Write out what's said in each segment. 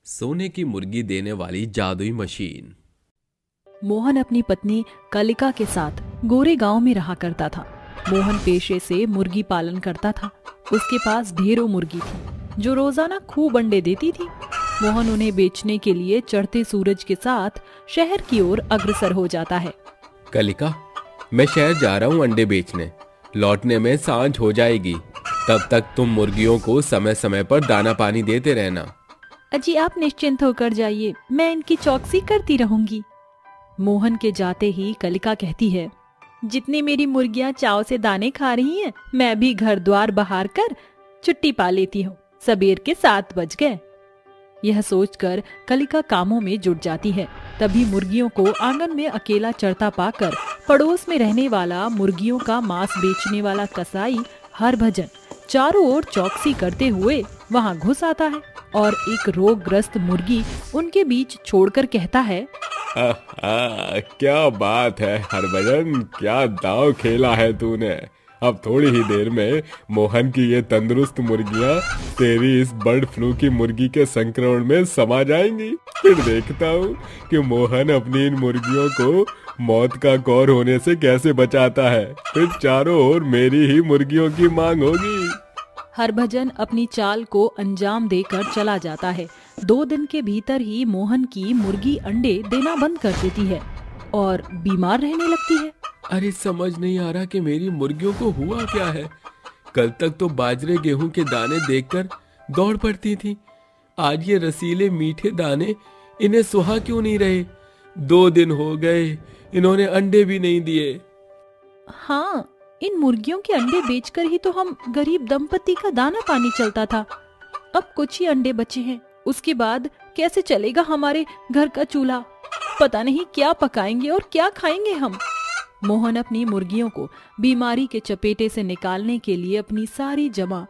सोने की मुर्गी देने वाली जादुई मशीन। मोहन अपनी पत्नी कलिका के साथ गोरे गांव में रहा करता था। मोहन पेशे से मुर्गी पालन करता था। उसके पास ढेरों मुर्गी थी जो रोजाना खूब अंडे देती थी। मोहन उन्हें बेचने के लिए चढ़ते सूरज के साथ शहर की ओर अग्रसर हो जाता है। कलिका, मैं शहर जा रहा हूँ अंडे बेचने। लौटने में सांझ हो जाएगी। तब तक तुम मुर्गियों को समय समय पर दाना पानी देते रहना। अजी, आप निश्चिंत होकर जाइए, मैं इनकी चौकसी करती रहूंगी। मोहन के जाते ही कलिका कहती है, जितनी मेरी मुर्गियां चाव से दाने खा रही हैं, मैं भी घर द्वार बहार कर छुट्टी पा लेती हूँ। सबेर के 7 बज गए। यह सोचकर कलिका कामों में जुट जाती है। तभी मुर्गियों को आंगन में अकेला चरता पाकर पड़ोस में रहने वाला मुर्गियों का मांस बेचने वाला कसाई हरभजन चारों ओर चौकसी करते हुए वहां घुस आता है और एक रोगग्रस्त मुर्गी उनके बीच छोड़कर कहता है, क्या बात है हरभजन, क्या दांव खेला है तूने। अब थोड़ी ही देर में मोहन की ये तंदुरुस्त मुर्गियां तेरी इस बर्ड फ्लू की मुर्गी के संक्रमण में समा जाएंगी। फिर देखता हूँ कि मोहन अपनी इन मुर्गियों को मौत का कौर होने से कैसे बचाता है। फिर चारों ओर मेरी ही मुर्गियों की मांग होगी। हरभजन अपनी चाल को अंजाम देकर चला जाता है। 2 दिन के भीतर ही मोहन की मुर्गी अंडे देना बंद कर देती है और बीमार रहने लगती है। अरे समझ नहीं आ रहा कि मेरी मुर्गियों को हुआ क्या है। कल तक तो बाजरे गेहूं के दाने देखकर दौड़ पड़ती थी। आज ये रसीले मीठे दाने इन्हें सुहा क्यों नहीं रहे। 2 दिन हो गए, इन्होंने अंडे भी नहीं दिए। हाँ, इन मुर्गियों के अंडे बेचकर ही तो हम गरीब दंपति का दाना पानी चलता था। अब कुछ ही अंडे बचे हैं, उसके बाद कैसे चलेगा हमारे घर का चूल्हा। पता नहीं क्या पकाएंगे और क्या खाएंगे हम। मोहन अपनी मुर्गियों को बीमारी के चपेटे से निकालने के लिए अपनी सारी जमा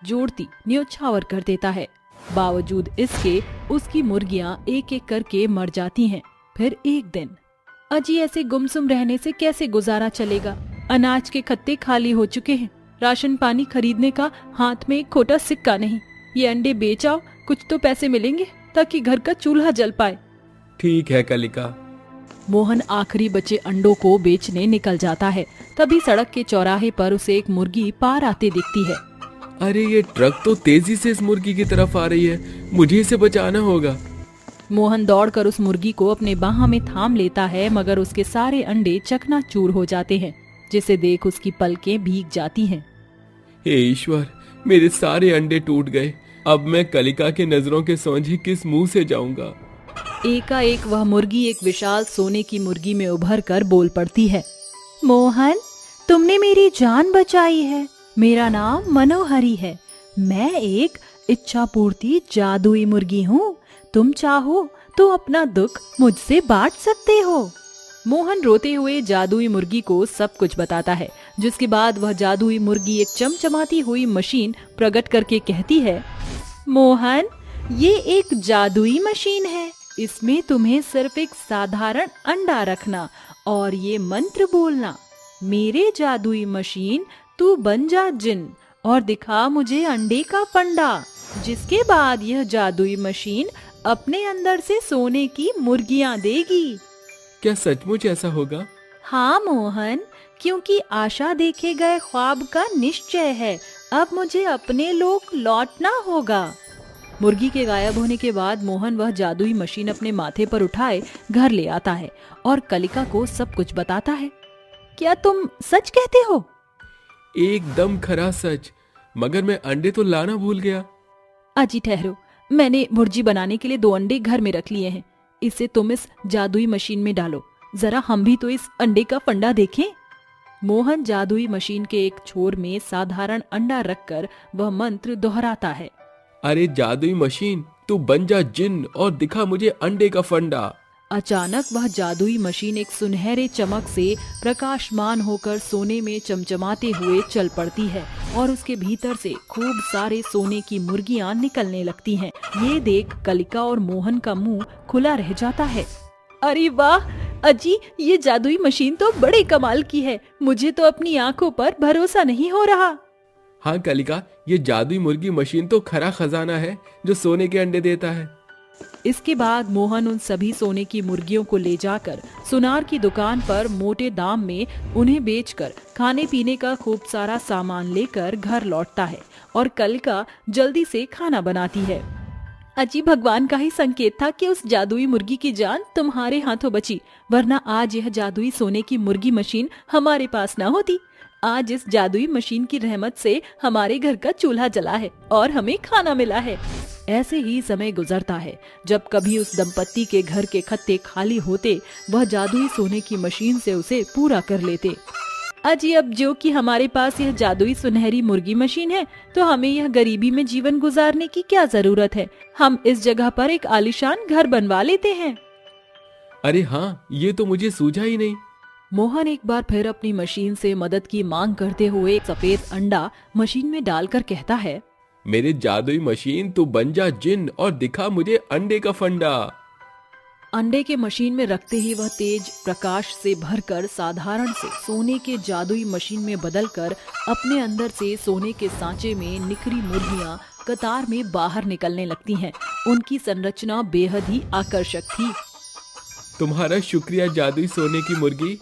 जोड़ती न्योछावर कर देता है। बावजूद इसके उसकी मुर्गियां एक एक करके मर जाती हैं। फिर एक दिन, अजी ऐसे गुमसुम रहने से कैसे गुजारा चलेगा। अनाज के खत्ते खाली हो चुके हैं। राशन पानी खरीदने का हाथ में एक खोटा सिक्का नहीं। ये अंडे बेच आओ, कुछ तो पैसे मिलेंगे ताकि घर का चूल्हा जल पाए। ठीक है कलिका। मोहन आखिरी बचे अंडों को बेचने निकल जाता है। तभी सड़क के चौराहे पर उसे एक मुर्गी पार आते दिखती है। अरे ये ट्रक तो तेजी से इस मुर्गी की तरफ आ रही है, मुझे इसे बचाना होगा। मोहन दौड़कर उस मुर्गी को अपने बाह में थाम लेता है, मगर उसके सारे अंडे चकनाचूर हो जाते हैं, जिसे देख उसकी पलकें भीग जाती हैं। हे ईश्वर, मेरे सारे अंडे टूट गए। अब मैं कलिका के नजरों के सोझे किस मुंह से जाऊंगा। एकाएक वह मुर्गी एक विशाल सोने की मुर्गी में उभर कर बोल पड़ती है, मोहन, तुमने मेरी जान बचाई है। मेरा नाम मनोहरी है। मैं एक इच्छा पूर्ति जादुई मुर्गी हूँ। तुम चाहो तो अपना दुख मुझसे बांट सकते हो। मोहन रोते हुए जादुई मुर्गी को सब कुछ बताता है, जिसके बाद वह जादुई मुर्गी एक चमचमाती हुई मशीन प्रकट करके कहती है, मोहन, ये एक जादुई मशीन है। इसमें तुम्हें सिर्फ एक साधारण अंडा रखना और ये मंत्र बोलना, मेरे जादुई मशीन तू बन जा जिन और दिखा मुझे अंडे का फंडा। जिसके बाद यह जादुई मशीन अपने अंदर से सोने की मुर्गियां देगी। क्या सचमुच ऐसा होगा? हाँ मोहन, क्योंकि आशा देखे गए ख्वाब का निश्चय है। अब मुझे अपने लोक लौटना होगा। मुर्गी के गायब होने के बाद मोहन वह जादुई मशीन अपने माथे पर उठाए घर ले आता है और कलिका को सब कुछ बताता है। क्या तुम सच कहते हो? एकदम खरा सच, मगर मैं अंडे तो लाना भूल गया। अजी ठहरो, मैंने भुर्जी बनाने के लिए 2 अंडे घर में रख लिए हैं। इसे तुम इस जादुई मशीन में डालो। जरा हम भी तो इस अंडे का फंडा देखें। मोहन जादुई मशीन के एक छोर में साधारण अंडा रखकर वह मंत्र दोहराता है, अरे जादुई मशीन, तू बन जा जिन और दिखा मुझे अंडे का फंडा। अचानक वह जादुई मशीन एक सुनहरे चमक से प्रकाशमान होकर सोने में चमचमाते हुए चल पड़ती है और उसके भीतर से खूब सारे सोने की मुर्गियां निकलने लगती हैं। ये देख कलिका और मोहन का मुंह खुला रह जाता है। अरे वाह अजी, ये जादुई मशीन तो बड़े कमाल की है। मुझे तो अपनी आंखों पर भरोसा नहीं हो रहा। हाँ कलिका, ये जादुई मुर्गी मशीन तो खरा खजाना है जो सोने के अंडे देता है। इसके बाद मोहन उन सभी सोने की मुर्गियों को ले जाकर सुनार की दुकान पर मोटे दाम में उन्हें बेचकर खाने पीने का खूब सारा सामान लेकर घर लौटता है और कलिका जल्दी से खाना बनाती है। अजी भगवान का ही संकेत था कि उस जादुई मुर्गी की जान तुम्हारे हाथों बची, वरना आज यह जादुई सोने की मुर्गी मशीन हमारे पास न होती। आज इस जादुई मशीन की रहमत से हमारे घर का चूल्हा जला है और हमें खाना मिला है। ऐसे ही समय गुजरता है। जब कभी उस दंपत्ति के घर के खत्ते खाली होते, वह जादुई सोने की मशीन से उसे पूरा कर लेते। अजी अब जो कि हमारे पास यह जादुई सुनहरी मुर्गी मशीन है, तो हमें यह गरीबी में जीवन गुजारने की क्या जरूरत है। हम इस जगह पर एक आलीशान घर बनवा लेते हैं। अरे हाँ, ये तो मुझे सूझा ही नहीं। मोहन एक बार फिर अपनी मशीन से मदद की मांग करते हुए एक सफेद अंडा मशीन में डालकर कहता है, मेरे जादुई मशीन तू बन जा जिन और दिखा मुझे अंडे का फंडा। अंडे के मशीन में रखते ही वह तेज प्रकाश से भरकर साधारण से सोने के जादुई मशीन में बदलकर अपने अंदर से सोने के सांचे में निखरी मुर्गियां कतार में बाहर निकलने लगती हैं। उनकी संरचना बेहद ही आकर्षक थी। तुम्हारा शुक्रिया जादुई सोने की मुर्गी।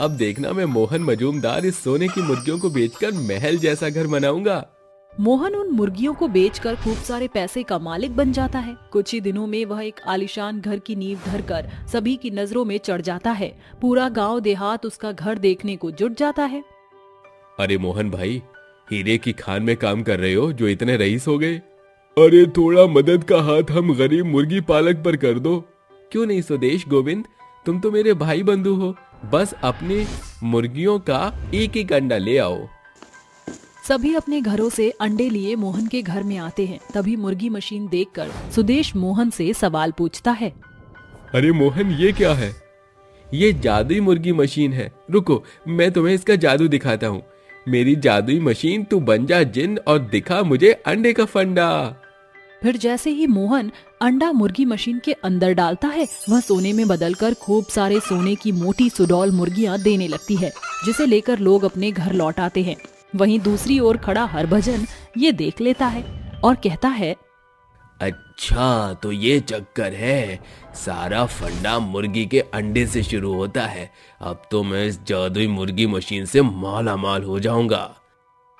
अब देखना मैं मोहन मजूमदार इस सोने की मुर्गियों को बेचकर महल जैसा घर बनाऊंगा। मोहन उन मुर्गियों को बेचकर खूब सारे पैसे का मालिक बन जाता है। कुछ ही दिनों में वह एक आलीशान घर की नींव धरकर सभी की नजरों में चढ़ जाता है। पूरा गांव देहात उसका घर देखने को जुट जाता है। अरे मोहन भाई, हीरे की खान में काम कर रहे हो जो इतने रईस हो गए। अरे थोड़ा मदद का हाथ हम गरीब मुर्गी पालक पर कर दो। क्यों नहीं स्वदेश गोविंद, तुम तो मेरे भाई बंधु हो। बस अपनी मुर्गियों का एक एक अंडा ले आओ। सभी अपने घरों से अंडे लिए मोहन के घर में आते हैं। तभी मुर्गी मशीन देखकर सुदेश मोहन से सवाल पूछता है, अरे मोहन, ये क्या है? ये जादुई मुर्गी मशीन है। रुको, मैं तुम्हें इसका जादू दिखाता हूँ। मेरी जादुई मशीन तू बन जा जिन और दिखा मुझे अंडे का फंडा। फिर जैसे ही मोहन अंडा मुर्गी मशीन के अंदर डालता है, वह सोने में बदलकर खूब सारे सोने की मोटी सुडौल मुर्गियां देने लगती है, जिसे लेकर लोग अपने घर लौट आते हैं। वहीं दूसरी ओर खड़ा हरभजन ये देख लेता है और कहता है, अच्छा तो ये चक्कर है। सारा फंडा मुर्गी के अंडे से शुरू होता है। अब तो मैं इस जादुई मुर्गी मशीन से माला माल हो जाऊंगा।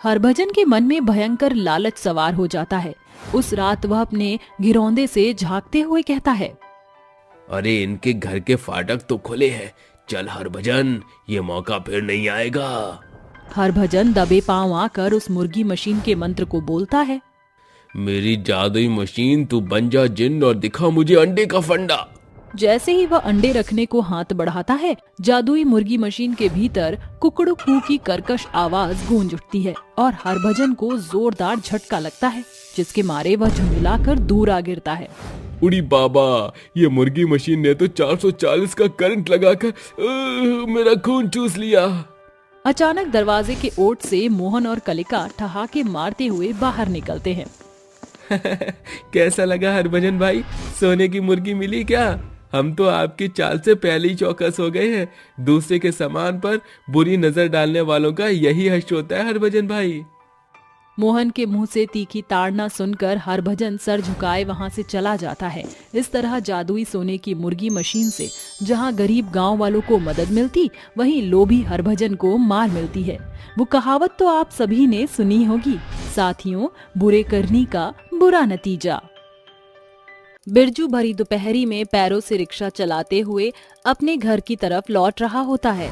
हरभजन के मन में भयंकर लालच सवार हो जाता है। उस रात वह अपने घिरौंदे से झांकते हुए कहता है, अरे इनके घर के फाटक तो खुले हैं। चल हरभजन, ये मौका फिर नहीं आएगा। हरभजन दबे पांव आकर उस मुर्गी मशीन के मंत्र को बोलता है, मेरी जादुई मशीन तू बन जा जिन और दिखा मुझे अंडे का फंडा। जैसे ही वह अंडे रखने को हाथ बढ़ाता है, जादुई मुर्गी मशीन के भीतर कुकड़ू कू की कर्कश आवाज गूंज उठती है और हरभजन को जोरदार झटका लगता है, जिसके मारे वह झुंझलाकर दूर आ गिरता है। उड़ी बाबा, ये मुर्गी मशीन ने तो 440 का करंट लगाकर मेरा खून चूस लिया। अचानक दरवाजे के ओट से मोहन और कलिका ठहाके मारते हुए बाहर निकलते हैं। कैसा लगा हरभजन भाई, सोने की मुर्गी मिली क्या? हम तो आपकी चाल से पहले ही चौकस हो गए हैं। दूसरे के सामान पर बुरी नजर डालने वालों का यही हश्र होता है हरभजन भाई। मोहन के मुंह से तीखी ताड़ना सुनकर हरभजन सर झुकाए वहां से चला जाता है। इस तरह जादुई सोने की मुर्गी मशीन से जहां गरीब गांव वालों को मदद मिलती, वहीं लोभी हरभजन को मार मिलती है। वो कहावत तो आप सभी ने सुनी होगी, साथियों, बुरे करनी का बुरा नतीजा। बिरजू भरी दोपहरी में पैरों से रिक्शा चलाते हुए अपने घर की तरफ लौट रहा होता है।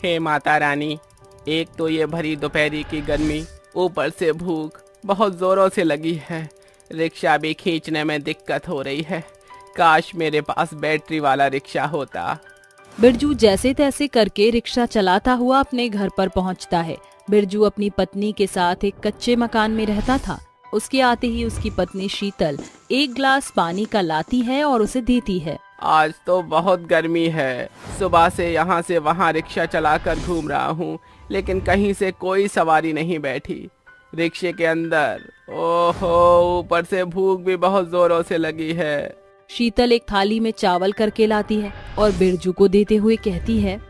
हे माता रानी, एक तो ये भरी दोपहरी की गर्मी, ऊपर से भूख बहुत जोरों से लगी है। रिक्शा भी खींचने में दिक्कत हो रही है। काश मेरे पास बैटरी वाला रिक्शा होता। बिरजू जैसे तैसे करके रिक्शा चलाता हुआ अपने घर पर पहुंचता है। बिरजू अपनी पत्नी के साथ एक कच्चे मकान में रहता था। उसके आते ही उसकी पत्नी शीतल एक गिलास पानी का लाती है और उसे देती है। आज तो बहुत गर्मी है। सुबह से यहाँ से वहाँ रिक्शा चलाकर घूम रहा हूँ, लेकिन कहीं से कोई सवारी नहीं बैठी। रिक्शे के अंदर ओहो, ऊपर से भूख भी बहुत जोरों से लगी है। शीतल एक थाली में चावल करके लाती है और बिरजू को देते हुए कहती है,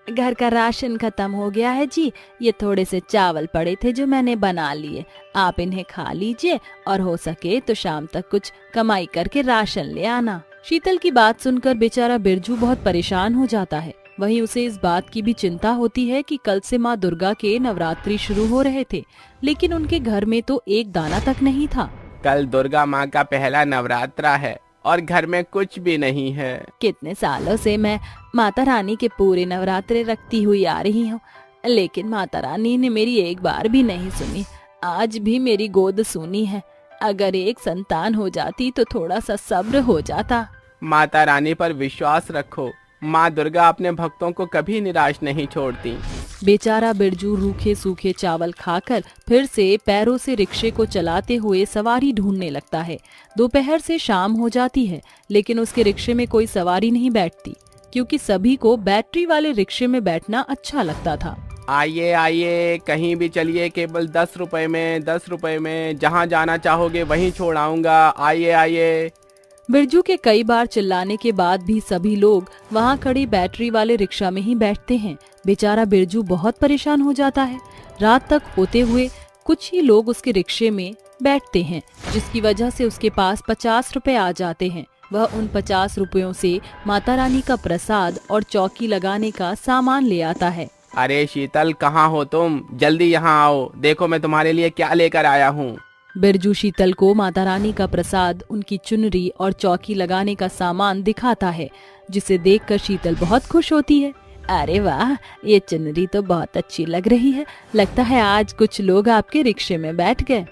घर का राशन खत्म हो गया है जी। ये थोड़े से चावल पड़े थे जो मैंने बना लिए, आप इन्हें खा लीजिए और हो सके तो शाम तक कुछ कमाई करके राशन ले आना। शीतल की बात सुनकर बेचारा बिरजू बहुत परेशान हो जाता है। वहीं उसे इस बात की भी चिंता होती है कि कल से माँ दुर्गा के नवरात्रि शुरू हो रहे थे, लेकिन उनके घर में तो एक दाना तक नहीं था। कल दुर्गा माँ का पहला नवरात्रा है और घर में कुछ भी नहीं है। कितने सालों से मैं माता रानी के पूरे नवरात्रे रखती हुई आ रही हूँ, लेकिन माता रानी ने मेरी एक बार भी नहीं सुनी। आज भी मेरी गोद सूनी है। अगर एक संतान हो जाती तो थोड़ा सा सब्र हो जाता। माता रानी पर विश्वास रखो, माँ दुर्गा अपने भक्तों को कभी निराश नहीं छोड़ती। बेचारा बिरजू रूखे सूखे चावल खाकर फिर से पैरों से रिक्शे को चलाते हुए सवारी ढूंढने लगता है। दोपहर से शाम हो जाती है, लेकिन उसके रिक्शे में कोई सवारी नहीं बैठती, क्योंकि सभी को बैटरी वाले रिक्शे में बैठना अच्छा लगता था। आइए आइए, कहीं भी चलिए, केवल 10 रुपए में, 10 रुपए में, जहाँ जाना चाहोगे वहीं छोड़ आऊंगा, आइए आइए। बिरजू के कई बार चिल्लाने के बाद भी सभी लोग वहाँ खड़ी बैटरी वाले रिक्शा में ही बैठते हैं। बेचारा बिरजू बहुत परेशान हो जाता है। रात तक होते हुए कुछ ही लोग उसके रिक्शे में बैठते हैं, जिसकी वजह से उसके पास 50 रुपए आ जाते हैं। वह उन 50 रुपयों से माता रानी का प्रसाद और चौकी लगाने का सामान ले आता है। अरे शीतल, कहाँ हो तुम? जल्दी यहाँ आओ, देखो मैं तुम्हारे लिए क्या लेकर आया हूँ। बिरजू शीतल को माता रानी का प्रसाद, उनकी चुनरी और चौकी लगाने का सामान दिखाता है, जिसे देखकर शीतल बहुत खुश होती है। अरे वाह, ये चुनरी तो बहुत अच्छी लग रही है। लगता है आज कुछ लोग आपके रिक्शे में बैठ गए।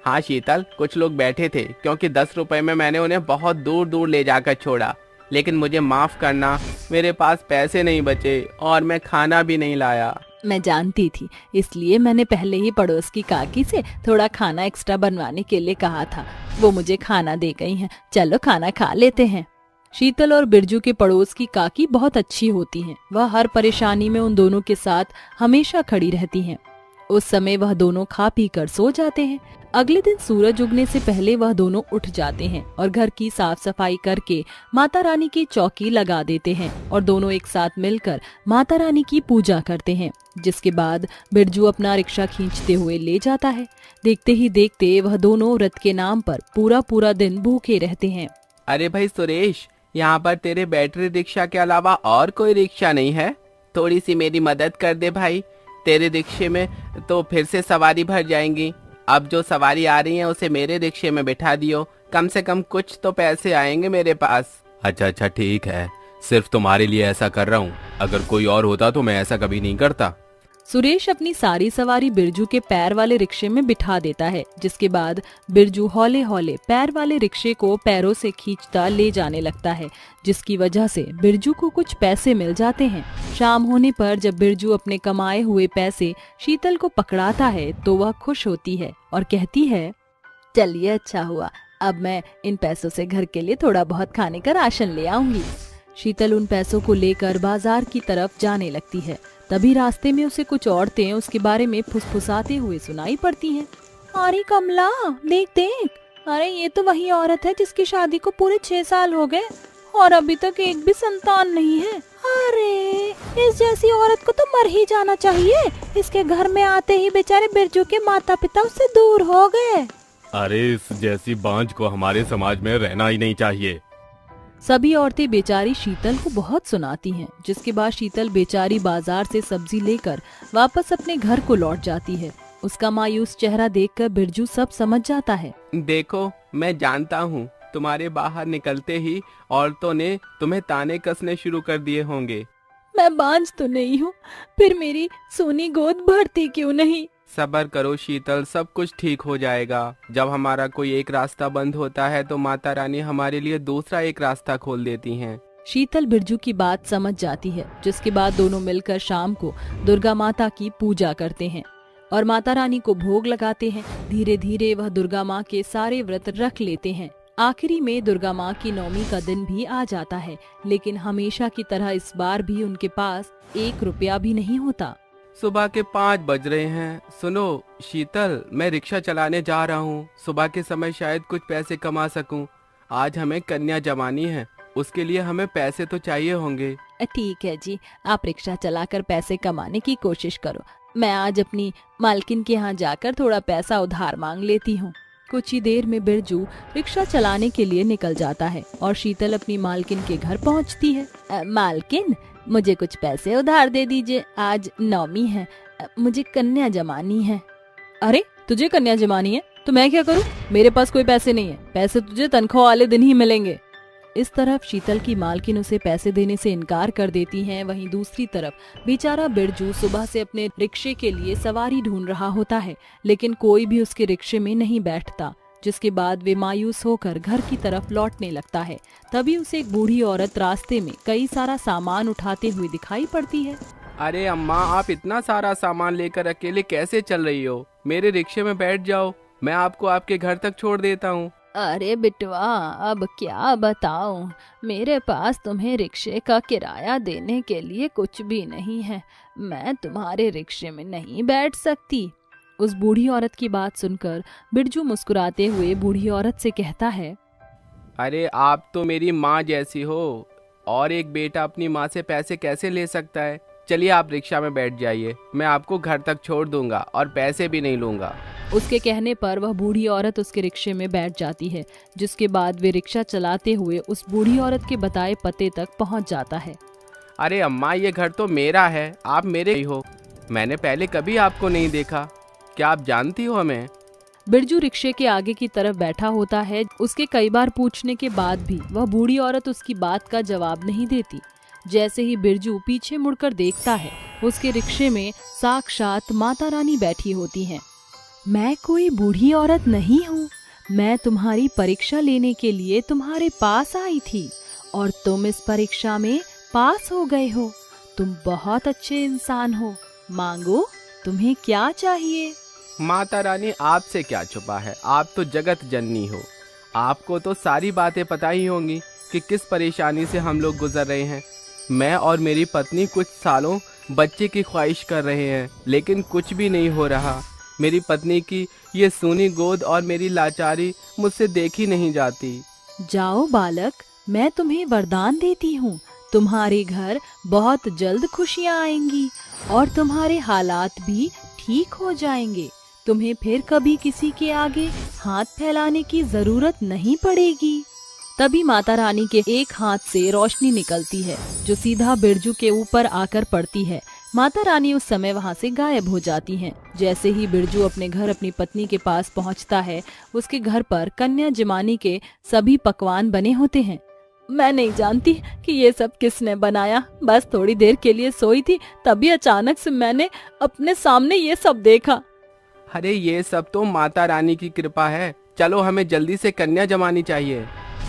हाँ शीतल, कुछ लोग बैठे थे, क्योंकि 10 रुपए में मैंने उन्हें बहुत दूर दूर ले जाकर छोड़ा। लेकिन मुझे माफ करना, मेरे पास पैसे नहीं बचे और मैं खाना भी नहीं लाया। मैं जानती थी, इसलिए मैंने पहले ही पड़ोस की काकी से थोड़ा खाना एक्स्ट्रा बनवाने के लिए कहा था। वो मुझे खाना दे गई हैं। चलो खाना खा लेते हैं। शीतल और बिरजू के पड़ोस की काकी बहुत अच्छी होती हैं। वह हर परेशानी में उन दोनों के साथ हमेशा खड़ी रहती हैं। उस समय वह दोनों खा पी कर सो जाते हैं। अगले दिन सूरज उगने से पहले वह दोनों उठ जाते हैं और घर की साफ सफाई करके माता रानी की चौकी लगा देते हैं और दोनों एक साथ मिलकर माता रानी की पूजा करते हैं। जिसके बाद बिरजू अपना रिक्शा खींचते हुए ले जाता है। देखते ही देखते वह दोनों व्रत के नाम पर पूरा पूरा दिन भूखे रहते हैं। अरे भाई सुरेश, यहाँ पर तेरे बैटरी रिक्शा के अलावा और कोई रिक्शा नहीं है? थोड़ी सी मेरी मदद कर दे भाई। तेरे रिक्शे में तो फिर से सवारी भर जाएंगी। अब जो सवारी आ रही है उसे मेरे रिक्शे में बिठा दियो, कम से कम कुछ तो पैसे आएंगे मेरे पास। अच्छा ठीक है, सिर्फ तुम्हारे लिए ऐसा कर रहा हूँ। अगर कोई और होता तो मैं ऐसा कभी नहीं करता। सुरेश अपनी सारी सवारी बिरजू के पैर वाले रिक्शे में बिठा देता है। जिसके बाद बिरजू हौले हौले पैर वाले रिक्शे को पैरों से खींचता ले जाने लगता है, जिसकी वजह से बिरजू को कुछ पैसे मिल जाते हैं। शाम होने पर जब बिरजू अपने कमाए हुए पैसे शीतल को पकड़ाता है तो वह खुश होती है और कहती है, चलिए अच्छा हुआ, अब मैं इन पैसों से घर के लिए थोड़ा बहुत खाने का राशन ले आऊंगी। शीतल उन पैसों को लेकर बाजार की तरफ जाने लगती है। तभी रास्ते में उसे कुछ औरतें उसके बारे में फुसफुसाते हुए सुनाई पड़ती हैं। अरे कमला, देख देख, अरे ये तो वही औरत है जिसकी शादी को पूरे 6 साल हो गए और अभी तक एक भी संतान नहीं है। अरे इस जैसी औरत को तो मर ही जाना चाहिए। इसके घर में आते ही बेचारे बिरजू के माता पिता उससे दूर हो गए। अरे इस जैसी बांझ को हमारे समाज में रहना ही नहीं चाहिए। सभी औरतें बेचारी शीतल को बहुत सुनाती हैं। जिसके बाद शीतल बेचारी बाजार से सब्जी लेकर वापस अपने घर को लौट जाती है। उसका मायूस चेहरा देखकर बिरजू सब समझ जाता है। देखो, मैं जानता हूँ तुम्हारे बाहर निकलते ही औरतों ने तुम्हें ताने कसने शुरू कर दिए होंगे। मैं बांझ तो नहीं हूँ, फिर मेरी सोनी गोद भरती क्यों नहीं? सब्र करो शीतल, सब कुछ ठीक हो जाएगा। जब हमारा कोई एक रास्ता बंद होता है तो माता रानी हमारे लिए दूसरा एक रास्ता खोल देती हैं। शीतल बिरजू की बात समझ जाती है। जिसके बाद दोनों मिलकर शाम को दुर्गा माता की पूजा करते हैं और माता रानी को भोग लगाते हैं। धीरे धीरे वह दुर्गा माँ के सारे व्रत रख लेते हैं। आखिरी में दुर्गा माँ की नवमी का दिन भी आ जाता है, लेकिन हमेशा की तरह इस बार भी उनके पास 1 रुपया भी नहीं होता। सुबह के 5 बज रहे हैं। सुनो शीतल, मैं रिक्शा चलाने जा रहा हूँ। सुबह के समय शायद कुछ पैसे कमा सकूं। आज हमें कन्या जमानी है, उसके लिए हमें पैसे तो चाहिए होंगे। ठीक है जी, आप रिक्शा चलाकर पैसे कमाने की कोशिश करो। मैं आज अपनी मालकिन के यहाँ जाकर थोड़ा पैसा उधार मांग लेती हूँ। कुछ ही देर में बिरजू रिक्शा चलाने के लिए निकल जाता है और शीतल अपनी मालकिन के घर पहुँचती है। मालकिन, मुझे कुछ पैसे उधार दे दीजिए, आज नवमी है, मुझे कन्या जमानी है। अरे, तुझे कन्या जमानी है तो मैं क्या करूं? मेरे पास कोई पैसे नहीं है, पैसे तुझे तनख्वाह वाले दिन ही मिलेंगे। इस तरफ शीतल की मालकिन उसे पैसे देने से इनकार कर देती है। वहीं दूसरी तरफ बेचारा बिरजू सुबह से अपने रिक्शे के लिए सवारी ढूंढ रहा होता है, लेकिन कोई भी उसके रिक्शे में नहीं बैठता, जिसके बाद वे मायूस होकर घर की तरफ लौटने लगता है। तभी उसे एक बूढ़ी औरत रास्ते में कई सारा सामान उठाते हुए दिखाई पड़ती है। अरे अम्मा, आप इतना सारा सामान लेकर अकेले कैसे चल रही हो? मेरे रिक्शे में बैठ जाओ, मैं आपको आपके घर तक छोड़ देता हूँ। अरे बिटवा, अब क्या बताऊं, मेरे पास तुम्हें रिक्शे का किराया देने के लिए कुछ भी नहीं है, मैं तुम्हारे रिक्शे में नहीं बैठ सकती। उस बूढ़ी औरत की बात सुनकर बिरजू मुस्कुराते हुए बूढ़ी औरत से कहता है, अरे आप तो मेरी माँ जैसी हो, और एक बेटा अपनी माँ से पैसे कैसे ले सकता है? चलिए आप रिक्शा में बैठ जाइए, मैं आपको घर तक छोड़ दूंगा और पैसे भी नहीं लूंगा। उसके कहने पर वह बूढ़ी औरत उसके रिक्शे में बैठ जाती है, जिसके बाद वे रिक्शा चलाते हुए उस बूढ़ी औरत के बताए पते तक पहुंच जाता है। अरे अम्मा, ये घर तो मेरा है, आप मेरे ही हो, मैंने पहले कभी आपको नहीं देखा, क्या आप जानती हो हमें? बिरजू रिक्शे के आगे की तरफ बैठा होता है। उसके कई बार पूछने के बाद भी वह बूढ़ी औरत उसकी बात का जवाब नहीं देती। जैसे ही बिरजू पीछे मुड़कर देखता है, उसके रिक्शे में साक्षात माता रानी बैठी होती हैं। मैं कोई बूढ़ी औरत नहीं हूँ, मैं तुम्हारी परीक्षा लेने के लिए तुम्हारे पास आई थी और तुम इस परीक्षा में पास हो गए हो। तुम बहुत अच्छे इंसान हो, मांगो, तुम्हें क्या चाहिए? माता रानी, आपसे क्या छुपा है, आप तो जगत जननी हो, आपको तो सारी बातें पता ही होंगी कि किस परेशानी से हम लोग गुजर रहे हैं। मैं और मेरी पत्नी कुछ सालों बच्चे की ख्वाहिश कर रहे हैं, लेकिन कुछ भी नहीं हो रहा। मेरी पत्नी की ये सूनी गोद और मेरी लाचारी मुझसे देखी नहीं जाती। जाओ बालक, मैं तुम्हें वरदान देती हूँ, तुम्हारे घर बहुत जल्द खुशियाँ आएंगी और तुम्हारे हालात भी ठीक हो जाएंगे। तुम्हें फिर कभी किसी के आगे हाथ फैलाने की जरूरत नहीं पड़ेगी। तभी माता रानी के एक हाथ से रोशनी निकलती है, जो सीधा बिरजू के ऊपर आकर पड़ती है। माता रानी उस समय वहां से गायब हो जाती हैं। जैसे ही बिरजू अपने घर अपनी पत्नी के पास पहुंचता है, उसके घर पर कन्या जमानी के सभी पकवान बने होते हैं। मैं नहीं जानती कि ये सब किसने बनाया, बस थोड़ी देर के लिए सोई थी, तभी अचानक से मैंने अपने सामने ये सब देखा। अरे ये सब तो माता रानी की कृपा है, चलो हमें जल्दी से कन्या जमानी चाहिए।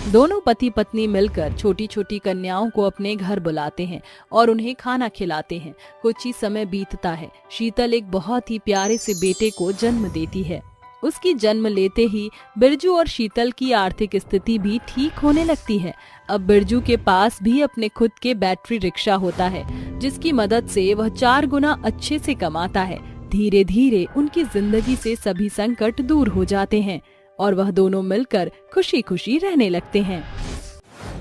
दोनों पति पत्नी मिलकर छोटी छोटी कन्याओं को अपने घर बुलाते हैं और उन्हें खाना खिलाते हैं। कुछ ही समय बीतता है, शीतल एक बहुत ही प्यारे से बेटे को जन्म देती है। उसकी जन्म लेते ही बिरजू और शीतल की आर्थिक स्थिति भी ठीक होने लगती है। अब बिरजू के पास भी अपने खुद के बैटरी रिक्शा होता है, जिसकी मदद से वह 4 गुना अच्छे से कमाता है। धीरे धीरे उनकी जिंदगी से सभी संकट दूर हो जाते हैं और वह दोनों मिलकर खुशी खुशी रहने लगते हैं।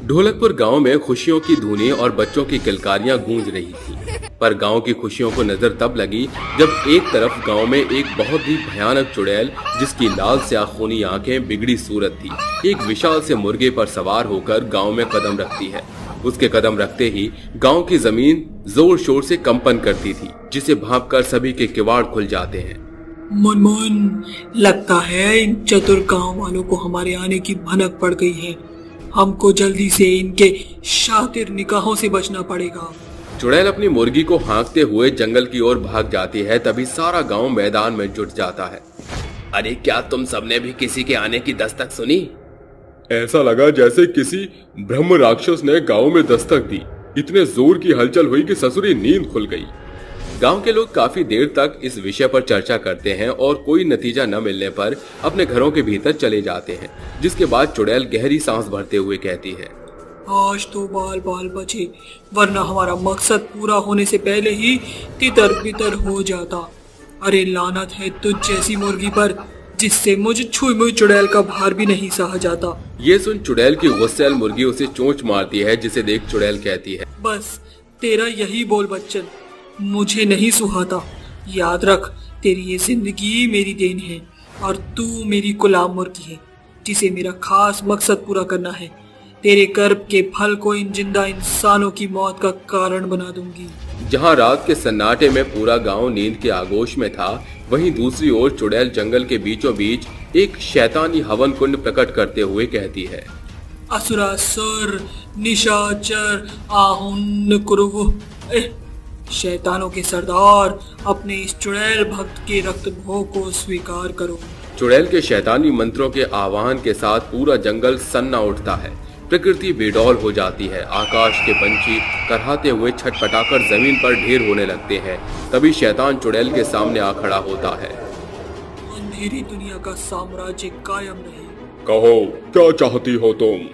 ढोलकपुर गांव में खुशियों की धुनें और बच्चों की किलकारियां गूंज रही थी, पर गांव की खुशियों को नजर तब लगी जब एक तरफ गांव में एक बहुत ही भयानक चुड़ैल, जिसकी लाल स्याही आंखें, बिगड़ी सूरत थी, एक विशाल से मुर्गे पर सवार होकर गांव में कदम रखती है। उसके कदम रखते ही गांव की जमीन जोर शोर से कंपन करती थी, जिसे भांपकर सभी के किवाड़ खुल जाते हैं। मनमोहन, लगता है इन चतुर गांव वालों को हमारे आने की भनक पड़ गई है। हमको जल्दी से इनके शातिर निगाहों से बचना पड़ेगा। चुड़ैल अपनी मुर्गी को हाँकते हुए जंगल की ओर भाग जाती है। तभी सारा गांव मैदान में जुट जाता है। अरे क्या तुम सबने भी किसी के आने की दस्तक सुनी? ऐसा लगा जैसे किसी ब्रह्म राक्षस ने गांव में दस्तक दी। इतने जोर की हलचल हुई कि ससुरी नींद खुल गई। गांव के लोग काफी देर तक इस विषय पर चर्चा करते हैं और कोई नतीजा न मिलने पर अपने घरों के भीतर चले जाते हैं, जिसके बाद चुड़ैल गहरी सांस भरते हुए कहती है, आज तो बाल बाल बचे, वरना हमारा मकसद पूरा होने से पहले ही तितर बितर हो जाता। अरे लानत है तुझ जैसी मुर्गी पर, जिससे मुझे छुई मुई चुड़ैल का भार भी नहीं सहा जाता। ये सुन चुड़ैल की गुस्सैल मुर्गी उसे चोंच मारती है, जिसे देख चुड़ैल कहती है, बस तेरा यही बोल बच्चन मुझे नहीं सुहाता। याद रख, तेरी ये जिंदगी मेरी देन है और तू मेरी गुलाम मुर्गी है जिसे मेरा खास मकसद पूरा करना है। तेरे कर्म के फल को इन जिंदा इंसानों की मौत का कारण बना दूंगी। जहाँ रात के सन्नाटे में पूरा गांव नींद के आगोश में था, वहीं दूसरी ओर चुड़ैल जंगल के बीचों बीच एक शैतानी हवन कुंड प्रकट करते हुए कहती है, असुरासुर निशाचर आहुन कुरु। शैतानों के सरदार, अपने इस चुड़ैल भक्त के रक्त भोग को स्वीकार करो। चुड़ैल के शैतानी मंत्रों के आह्वान के साथ पूरा जंगल सन्ना उठता है। प्रकृति बेडौल हो जाती है। आकाश के पंछी कराहते हुए छटपटाकर जमीन पर ढेर होने लगते हैं। तभी शैतान चुड़ैल के सामने आ खड़ा होता है। अंधेरी दुनिया का साम्राज्य कायम रहे। कहो, क्या चाहती हो तुम?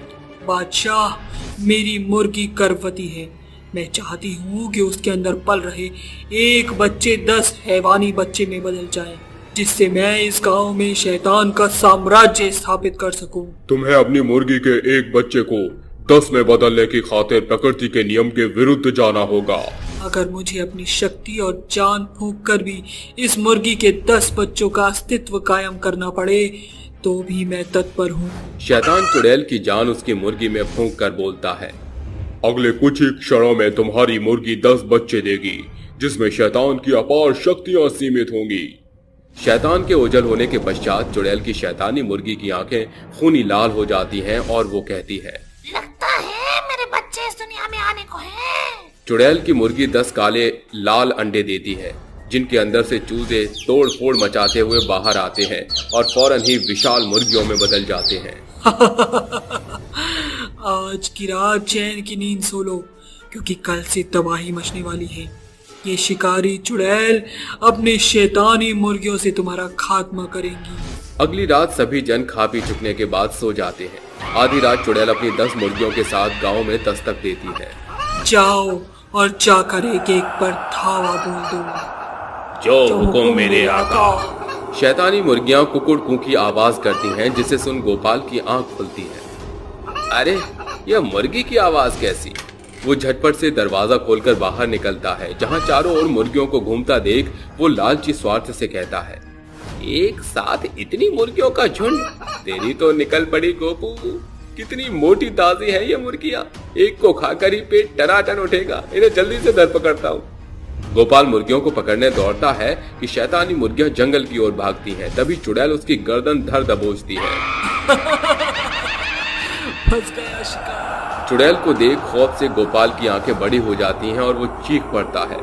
बादशाह, मेरी मुर्गी गर्भवती है। मैं चाहती हूँ कि उसके अंदर पल रहे एक बच्चे 10 हैवानी बच्चे में बदल जाएं, जिससे मैं इस गांव में शैतान का साम्राज्य स्थापित कर सकूं। तुम्हें अपनी मुर्गी के एक बच्चे को 10 में बदलने की खातिर प्रकृति के नियम के विरुद्ध जाना होगा। अगर मुझे अपनी शक्ति और जान फूंक कर भी इस मुर्गी के 10 बच्चों का अस्तित्व कायम करना पड़े तो भी मैं तत्पर हूँ। शैतान चुड़ैल की जान उसकी मुर्गी में फूंक कर बोलता है, अगले कुछ ही क्षणों में तुम्हारी मुर्गी 10 बच्चे देगी, जिसमें शैतान की अपार शक्तियां सीमित होंगी। शैतान के ओझल होने के पश्चात चुड़ैल की शैतानी मुर्गी की आंखें खूनी लाल हो जाती हैं और वो कहती है, लगता है मेरे बच्चे इस दुनिया में आने को हैं। चुड़ैल की मुर्गी 10 काले लाल अंडे देती है, जिनके अंदर से चूजे तोड़ फोड़ मचाते हुए बाहर आते हैं और फौरन ही विशाल मुर्गियों में बदल जाते हैं। आज की रात चैन की नींद सो लो, क्योंकि कल से तबाही मचने वाली है। ये शिकारी चुड़ैल अपने शैतानी मुर्गियों से तुम्हारा खात्मा करेंगी। अगली रात सभी जन खा पी चुकने के बाद सो जाते हैं। आधी रात चुड़ैल अपनी 10 मुर्गियों के साथ गांव में दस्तक देती है। जाओ और जाकर एक एक पर धावा बोल दो, जो हुकुम मेरे आका। शैतानी मुर्गियां कुकुड़ कू की आवाज करती हैं, जिसे सुन गोपाल की आंख खुलती है। अरे, यह मुर्गी की आवाज कैसी? वो झटपट से दरवाजा खोलकर बाहर निकलता है। जहां चारों ओर मुर्गियों को घूमता देख वो लालची स्वार्थ से कहता है, एक साथ इतनी मुर्गियों का झुंड? तेरी तो निकल पड़ी गोपू। कितनी मोटी ताजी है ये मुर्गियां, एक को खाकर ही पेट टनाटन उठेगा। इन्हें जल्दी से दर पकड़ता हूँ। गोपाल मुर्गियों को पकड़ने दौड़ता है कि शैतानी मुर्गियां जंगल की ओर भागती हैं। तभी चुड़ैल उसकी गर्दन धर दबोचती है। फंस गया शिकार। चुड़ैल को देख खौफ से गोपाल की आंखें बड़ी हो जाती हैं और वो चीख पड़ता है,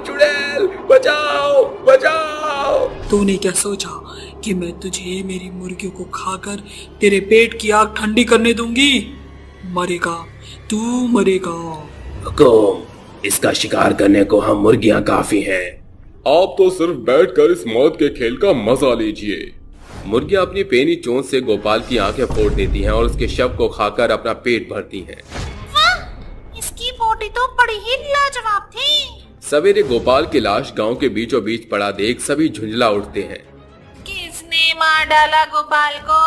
चुड़ैल बचाओ बचाओ। तूने क्या सोचा कि मैं तुझे मेरी मुर्गियों को खाकर तेरे पेट की आग ठंडी करने दूंगी? मरेगा, तू मरेगा। हुकुम, इसका शिकार करने को हम मुर्गियां काफी हैं। आप तो सिर्फ बैठकर इस मौत के खेल का मजा लीजिए। मुर्गियां अपनी पेनी चोंच से गोपाल की आंखें फोड़ देती हैं और उसके शव को खाकर अपना पेट भरती हैं। वाह, इसकी बॉडी तो बड़ी ही लाजवाब थी। सवेरे गोपाल की लाश गांव के बीचों बीच पड़ा देख सभी झुंझला उठते हैं। किसने मार डाला गोपाल को?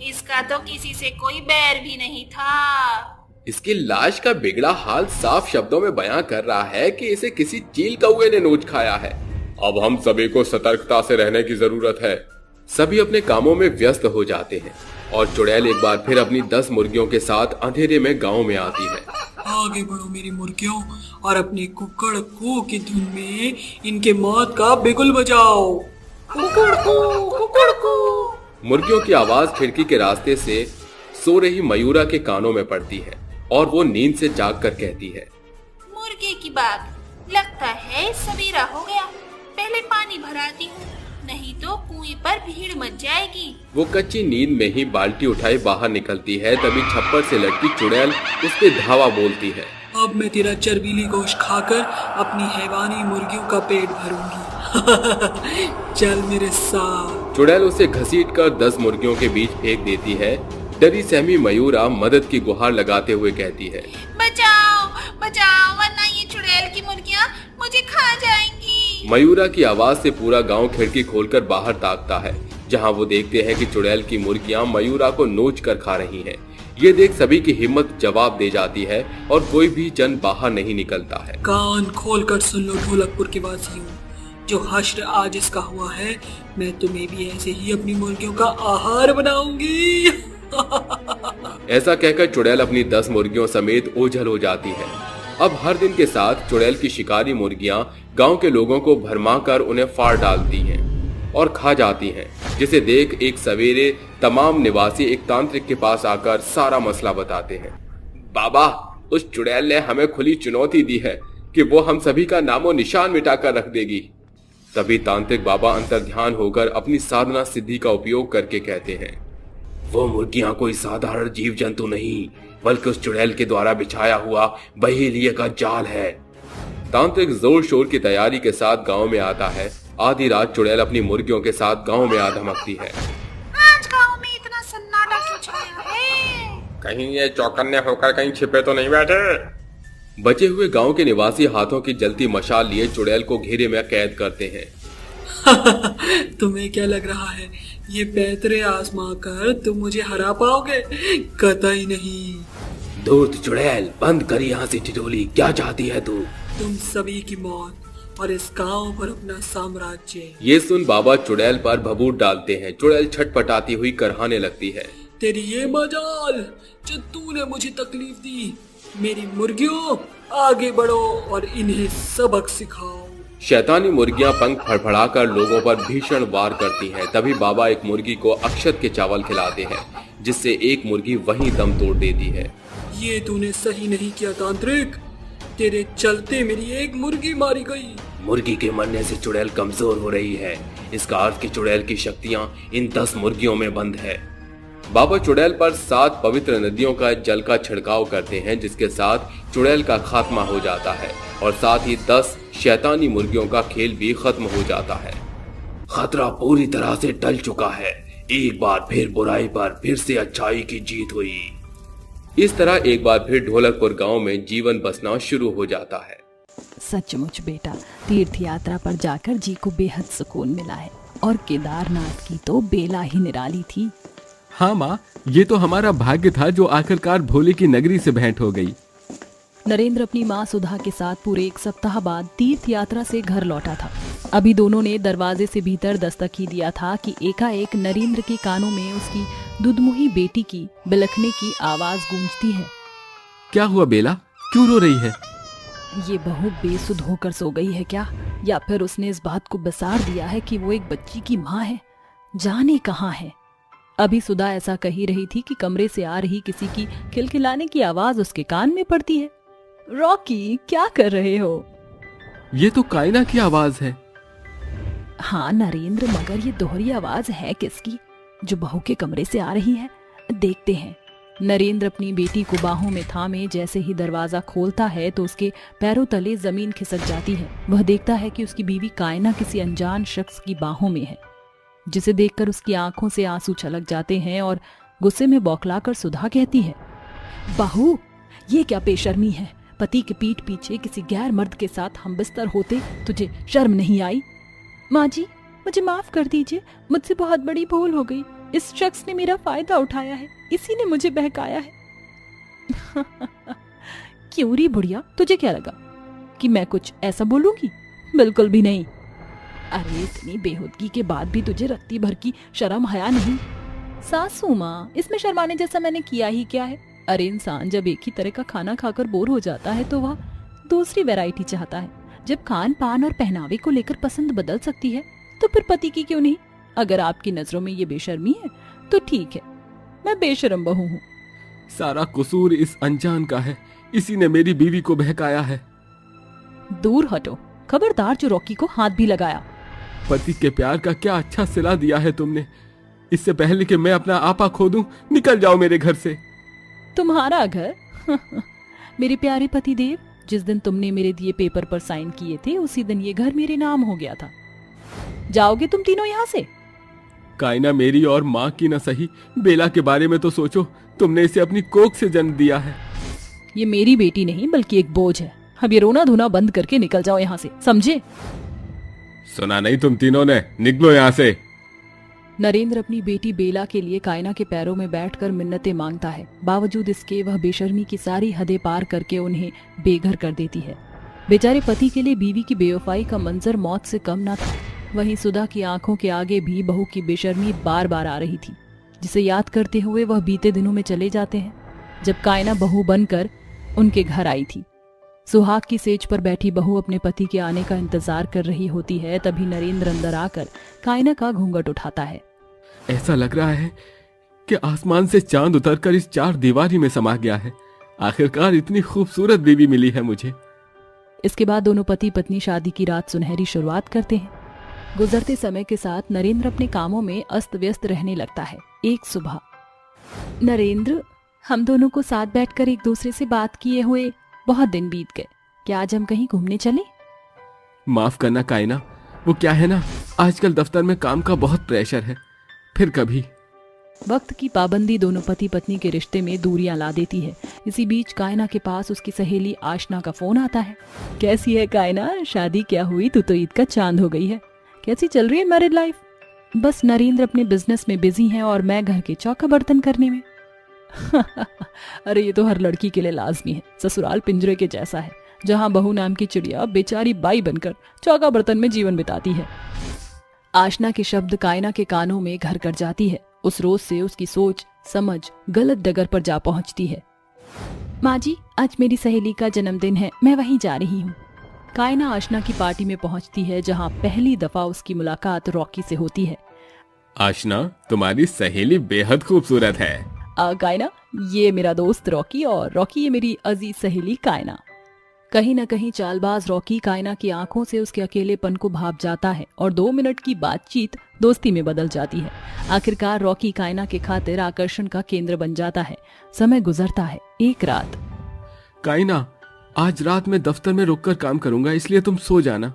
इसका तो किसी से कोई बैर भी नहीं था। इसकी लाश का बिगड़ा हाल साफ शब्दों में बयां कर रहा है कि इसे किसी चील कौवे ने नोच खाया है। अब हम सभी को सतर्कता से रहने की जरूरत है। सभी अपने कामों में व्यस्त हो जाते हैं और चुड़ैल एक बार फिर अपनी 10 मुर्गियों के साथ अंधेरे में गांव में आती है। आगे बढ़ो मेरी मुर्गियों और अपनी कुकड़ को की धुन में इनके मौत का बिगुल बजाओ। कुकुड़ को। मुर्गियों की आवाज खिड़की के रास्ते से सो रही मयूरा के कानों में पड़ती है और वो नींद से जाग कर कहती है, मुर्गे की बात, लगता है सवेरा हो गया। पहले पानी भराती हूँ, नहीं तो कुएं पर भीड़ मच जाएगी। वो कच्ची नींद में ही बाल्टी उठाए बाहर निकलती है। तभी छप्पर से लटकी चुड़ैल उस पे धावा बोलती है, अब मैं तेरा चर्बीली गोश्त खाकर अपनी हैवानी मुर्गियों का पेट भरूंगी। चल मेरे साथ। चुड़ैल उसे घसीट कर 10 मुर्गियों के बीच फेंक देती है। डरी सहमी मयूरा मदद की गुहार लगाते हुए कहती है, बचाओ बचाओ, वरना ये चुड़ैल की मुर्गियां मुझे खा जाएंगी। मयूरा की आवाज से पूरा गांव खिड़की खोलकर बाहर ताकता है। जहां वो देखते हैं कि चुड़ैल की मुर्गियां मयूरा को नोच कर खा रही हैं। ये देख सभी की हिम्मत जवाब दे जाती है और कोई भी जन बाहर नहीं निकलता है। कान खोल कर सुन लो ढोलकपुर के वासियों, जो हश्र आज इसका हुआ है, मैं तुम्हें भी ऐसे ही अपनी मुर्गियों का आहार बनाऊंगी। ऐसा कहकर चुड़ैल अपनी 10 मुर्गियों समेत ओझल हो जाती है। अब हर दिन के साथ चुड़ैल की शिकारी मुर्गियां गांव के लोगों को भरमाकर उन्हें फाड़ डालती हैं और खा जाती हैं, जिसे देख एक सवेरे तमाम निवासी एक तांत्रिक के पास आकर सारा मसला बताते हैं। बाबा, उस चुड़ैल ने हमें खुली चुनौती दी है कि वो हम सभी का नामो निशान मिटाकर रख देगी। तभी तांत्रिक बाबा अंतर्ध्यान होकर अपनी साधना सिद्धि का उपयोग करके कहते हैं, वो मुर्गियां कोई साधारण जीव जंतु नहीं, बल्कि उस चुड़ैल के द्वारा बिछाया हुआ बहेलिये का जाल है। तांत्रिक जोर शोर की तैयारी के साथ गांव में आता है। आधी रात चुड़ैल अपनी मुर्गियों के साथ गांव में आ धमकती है। आज गांव में इतना सन्नाटा क्यों छाया है? कहीं ये चौकन्ने होकर कहीं छिपे तो नहीं बैठे? बचे हुए गांव के निवासी हाथों की जलती मशाल लिए चुड़ैल को घेरे में कैद करते हैं। तुम्हें क्या लग रहा है, ये पैतरे आजमा कर तुम मुझे हरा पाओगे? कतई नहीं। धूर्त चुड़ैल, बंद कर यहाँ से ठिठोली, क्या चाहती है तू? तुम सभी की मौत और इस गांव पर अपना साम्राज्य। ये सुन बाबा चुड़ैल पर भभूत डालते हैं। चुड़ैल छटपटाती हुई करहाने लगती है। तेरी ये मजाल जो तूने मुझे तकलीफ दी। मेरी मुर्गियों, आगे बढ़ो और इन्हें सबक सिखाओ। शैतानी मुर्गियां पंख फड़फड़ाकर लोगों पर भीषण वार करती हैं। तभी बाबा एक मुर्गी को अक्षत के चावल खिलाते हैं, जिससे एक मुर्गी वहीं दम तोड़ देती है। ये तूने सही नहीं किया तांत्रिक, तेरे चलते मेरी एक मुर्गी मारी गई। मुर्गी के मरने से चुड़ैल कमजोर हो रही है। इसका अर्थ कि चुड़ैल की शक्तियां इन 10 मुर्गियों में बंद है। बाबा चुड़ैल पर 7 पवित्र नदियों का जल का छिड़काव करते हैं, जिसके साथ चुड़ैल का खात्मा हो जाता है और साथ ही 10 शैतानी मुर्गियों का खेल भी खत्म हो जाता है। खतरा पूरी तरह से टल चुका है। एक बार फिर बुराई पर फिर से अच्छाई की जीत हुई। इस तरह एक बार फिर ढोलकपुर गांव में जीवन बसना शुरू हो जाता है। सचमुच बेटा, तीर्थ यात्रा पर जाकर जी को बेहद सुकून मिला है और केदारनाथ की तो बेला ही निराली थी। हाँ माँ, ये तो हमारा भाग्य था जो आखिरकार भोले की नगरी से भेंट हो गई। नरेंद्र अपनी माँ सुधा के साथ पूरे 1 सप्ताह बाद तीर्थ यात्रा से घर लौटा था। अभी दोनों ने दरवाजे से भीतर दस्तक ही दिया था कि एकाएक नरेंद्र के कानों में उसकी दुधमुही बेटी की बिलखने की आवाज गूंजती है। क्या हुआ बेला, क्यों रो रही है? ये बहू बेसुध होकर सो गई है क्या, या फिर उसने इस बात को बिसार दिया है कि वो एक बच्ची की माँ है? जाने कहाँ है। अभी सुधा ऐसा कही रही थी कि कमरे से आ रही किसी की खिलखिलाने की आवाज उसके कान में पड़ती है। रॉकी, क्या कर रहे हो? ये तो कायना की आवाज है। हाँ नरेंद्र, मगर ये दोहरी आवाज है किसकी जो बहू के कमरे से आ रही है? देखते हैं। नरेंद्र अपनी बेटी को बाहों में थामे जैसे ही दरवाजा खोलता है तो उसके पैरों तले जमीन खिसक जाती है। वह देखता है कि उसकी बीवी कायना किसी अनजान शख्स की बाहों में है, जिसे देखकर उसकी आंखों से आंसू छलक जाते हैं और गुस्से में बौखलाकर सुधा कहती है, बहू, ये क्या बेशर्मी है? पति के पीठ पीछे किसी गैर मर्द के साथ हम बिस्तर होते तुझे शर्म नहीं आई? माँ जी, मुझे माफ कर दीजिए, मुझसे बहुत बड़ी भूल हो गई। इस शख्स ने मेरा फायदा उठाया है, इसी ने मुझे बहकाया है। क्यों री बुढ़िया, तुझे क्या लगा कि मैं कुछ ऐसा बोलूंगी? बिल्कुल भी नहीं। अरे इतनी बेहूदगी के बाद भी तुझे रत्ती भर की शर्म हया नहीं? सासू माँ, इसमें शर्माने जैसा मैंने किया ही क्या है? अरे इंसान जब एक ही तरह का खाना खाकर बोर हो जाता है तो वह दूसरी वैरायटी चाहता है। जब खान पान और पहनावे को लेकर पसंद बदल सकती है तो फिर पति की क्यों नहीं? अगर आपकी नजरों में ये बेशर्मी है तो ठीक है, मैं बेशर्म बहू हूँ। सारा कसूर इस अनजान का है, इसी ने मेरी बीवी को बहकाया है। दूर हटो, खबरदार जो रॉकी को हाथ भी लगाया। पति के प्यार का क्या अच्छा सिला दिया है तुमने। इससे पहले कि मैं अपना आपा खो दूं, निकल जाओ मेरे घर से। तुम्हारा घर? मेरे प्यारे पति देव, जिस दिन तुमने मेरे दिए पेपर पर साइन किए थे उसी दिन ये घर मेरे नाम हो गया था। जाओगे तुम तीनों यहाँ से? कायना मेरी और माँ की न सही, बेला के बारे में तो सोचो। तुमने इसे अपनी कोख से जन्म दिया है। ये मेरी बेटी नहीं बल्कि एक बोझ है। अब ये रोना धोना बंद करके निकल जाओ यहाँ से, समझे? सुना नहीं तुम तीनों ने? निकलो यहाँ से। नरेंद्र अपनी बेटी बेला के लिए कायना के पैरों में बैठकर मिन्नतें मांगता है। बावजूद इसके वह बेशर्मी की सारी हदें पार करके उन्हें बेघर कर देती है। बेचारे पति के लिए बीवी की बेवफाई का मंजर मौत से कम न था। वहीं सुधा की आंखों के आगे भी बहू की बेशर्मी बार बार आ रही थी, जिसे याद करते हुए वह बीते दिनों में चले जाते हैं जब कायना बहू बनकर उनके घर आई थी। सुहाग की सेज पर बैठी बहू अपने पति के आने का इंतजार कर रही होती है। तभी नरेंद्र अंदर आकर कायना का घूंघट उठाता है। ऐसा लग रहा है कि आसमान से चांद उतरकर इस चार दीवारी में समा गया है। आखिरकार इतनी खूबसूरत बीवी मिली है मुझे। इसके बाद दोनों पति पत्नी शादी की रात सुनहरी शुरुआत करते हैं। गुजरते समय के साथ नरेंद्र अपने कामों में अस्त व्यस्त रहने लगता है। एक सुबह, नरेंद्र, हम दोनों को साथ बैठकर एक दूसरे से बात किए हुए बहुत दिन बीत गए। क्या आज हम कहीं घूमने चले? माफ करना कायना, वो क्या है ना, आजकल दफ्तर में काम का बहुत प्रेशर है। फिर कभी। वक्त की पाबंदी दोनों पति पत्नी के रिश्ते में दूरियां ला देती है। इसी बीच कायना के पास उसकी सहेली आशना का फोन आता है। कैसी है कायना, शादी क्या हुई, तू तो ईद का चांद हो गई है। कैसी चल रही है मैरिड लाइफ? बस नरेंद्र अपने बिजनेस में बिजी है और मैं घर के चौका बर्तन करने में। अरे ये तो हर लड़की के लिए लाजमी है। ससुराल पिंजरे के जैसा है, जहां बहू नाम की चिड़िया बेचारी बाई बनकर चौका बर्तन में जीवन बिताती है। आशना के शब्द कायना के कानों में घर कर जाती है। उस रोज से उसकी सोच समझ गलत डगर पर जा पहुंचती है। माँ जी, आज मेरी सहेली का जन्मदिन है, मैं वहीं जा रही हूँ। कायना आशना की पार्टी में पहुंचती है, जहां पहली दफा उसकी मुलाकात रॉकी से होती है। आशना, तुम्हारी सहेली बेहद खूबसूरत है। कायना, ये मेरा दोस्त रॉकी और रॉकी ये मेरी अजीज सहेली कायना। कहीं न कहीं चालबाज रॉकी कायना की आंखों से उसके अकेलेपन को भाप जाता है और 2 मिनट की बातचीत दोस्ती में बदल जाती है। आखिरकार रॉकी कायना के खातिर आकर्षण का केंद्र बन जाता है। समय गुजरता है। एक रात, कायना, आज रात मैं दफ्तर में रुककर काम करूंगा, इसलिए तुम सो जाना।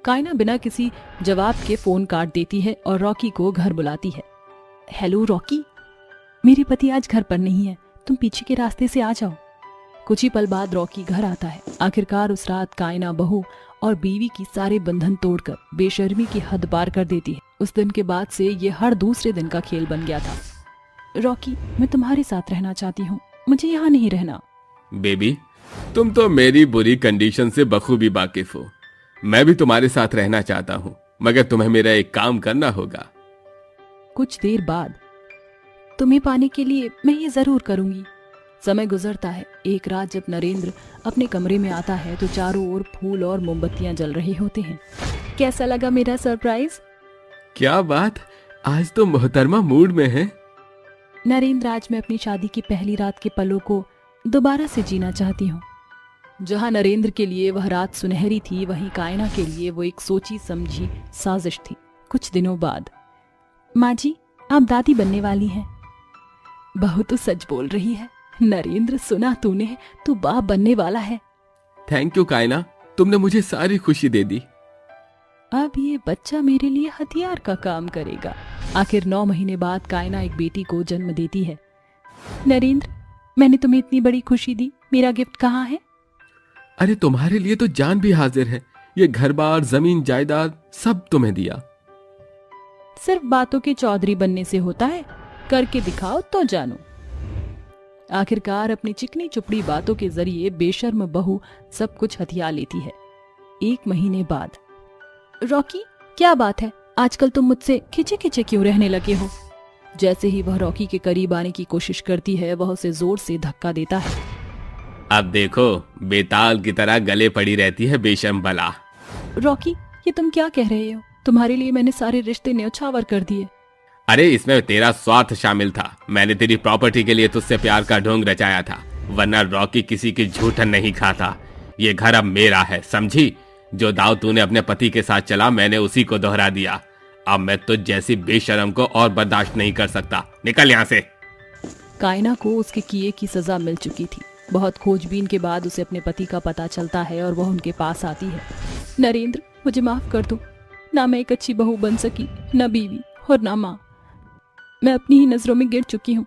कायना बिना किसी जवाब के फोन काट देती है और रॉकी को घर बुलाती है। हेलो रॉकी, मेरे पति आज घर पर नहीं है, तुम पीछे के रास्ते से आ जाओ। कुछ ही पल बाद रॉकी घर आता है। आखिरकार उस रात कायना बहू और बीवी की सारे बंधन तोड़कर बेशर्मी की हद पार कर देती है। उस दिन के बाद से ये हर दूसरे दिन का खेल बन गया था। रॉकी, मैं तुम्हारे साथ रहना चाहती हूँ, मुझे यहाँ नहीं रहना। बेबी, तुम तो मेरी बुरी कंडीशन से बखूबी वाकिफ हो। मैं भी तुम्हारे साथ रहना चाहता हूँ, मगर तुम्हें मेरा एक काम करना होगा। कुछ देर बाद, तुम्हें पाने के लिए मैं ये जरूर करूंगी। समय गुजरता है। एक रात जब नरेंद्र अपने कमरे में आता है तो चारों ओर फूल और मोमबत्तियां जल रहे होते हैं। कैसा लगा मेरा सरप्राइज? क्या बात, आज तो मोहतरमा मूड में है। नरेंद्र, आज मैं अपनी शादी की पहली रात के पलों को दोबारा से जीना चाहती हूँ। जहाँ नरेंद्र के लिए वह रात सुनहरी थी, वहीं कायना के लिए वो एक सोची समझी साजिश थी। कुछ दिनों बाद, माँ जी, आप दादी बनने वाली हैं। बहू तो सच बोल रही है। नरेंद्र, सुना तूने, तू बाप बनने वाला है। थैंक यू कायना, तुमने मुझे सारी खुशी दे दी। अब ये बच्चा मेरे लिए हथियार का काम करेगा। आखिर 9 महीने बाद कायना एक बेटी को जन्म देती है। नरेंद्र, मैंने तुम्हें इतनी बड़ी खुशी दी, मेरा गिफ्ट कहाँ है? अरे तुम्हारे लिए तो जान भी हाजिर है। ये घर बार, जमीन जायदाद सब तुम्हें दिया। सिर्फ बातों के चौधरी बनने से होता है? करके दिखाओ तो जानो। आखिरकार अपनी चिकनी चुपड़ी बातों के जरिए बेशर्म बहू सब कुछ हथिया लेती है। 1 महीने बाद, रॉकी, क्या बात है, आजकल तुम मुझसे खिंचे खिंचे क्यों रहने लगे हो? जैसे ही वह रॉकी के करीब आने की कोशिश करती है, वह उसे जोर से धक्का देता है। अब देखो, बेताल की तरह गले पड़ी रहती है बेशर्म बला। रॉकी, ये तुम क्या कह रहे हो? तुम्हारे लिए मैंने सारे रिश्ते न्यौछावर कर दिए। अरे इसमें तेरा स्वार्थ शामिल था। मैंने तेरी प्रॉपर्टी के लिए तुझसे प्यार का ढोंग रचाया था, वरना रॉकी किसी की झूठन नहीं खाता। ये घर अब मेरा है, समझी? जो दाव तूने अपने पति के साथ चला, मैंने उसी को दोहरा दिया। अब मैं तुझ जैसी बेशर्म को और बर्दाश्त नहीं कर सकता। निकल यहाँ से। कायना को उसके किए की सजा मिल चुकी थी। बहुत खोजबीन के बाद उसे अपने पति का पता चलता है और वह उनके पास आती है। नरेंद्र, मुझे माफ कर दो। ना मैं एक अच्छी बहू बन सकी, न बीवी और ना माँ। मैं अपनी ही नजरों में गिर चुकी हूँ।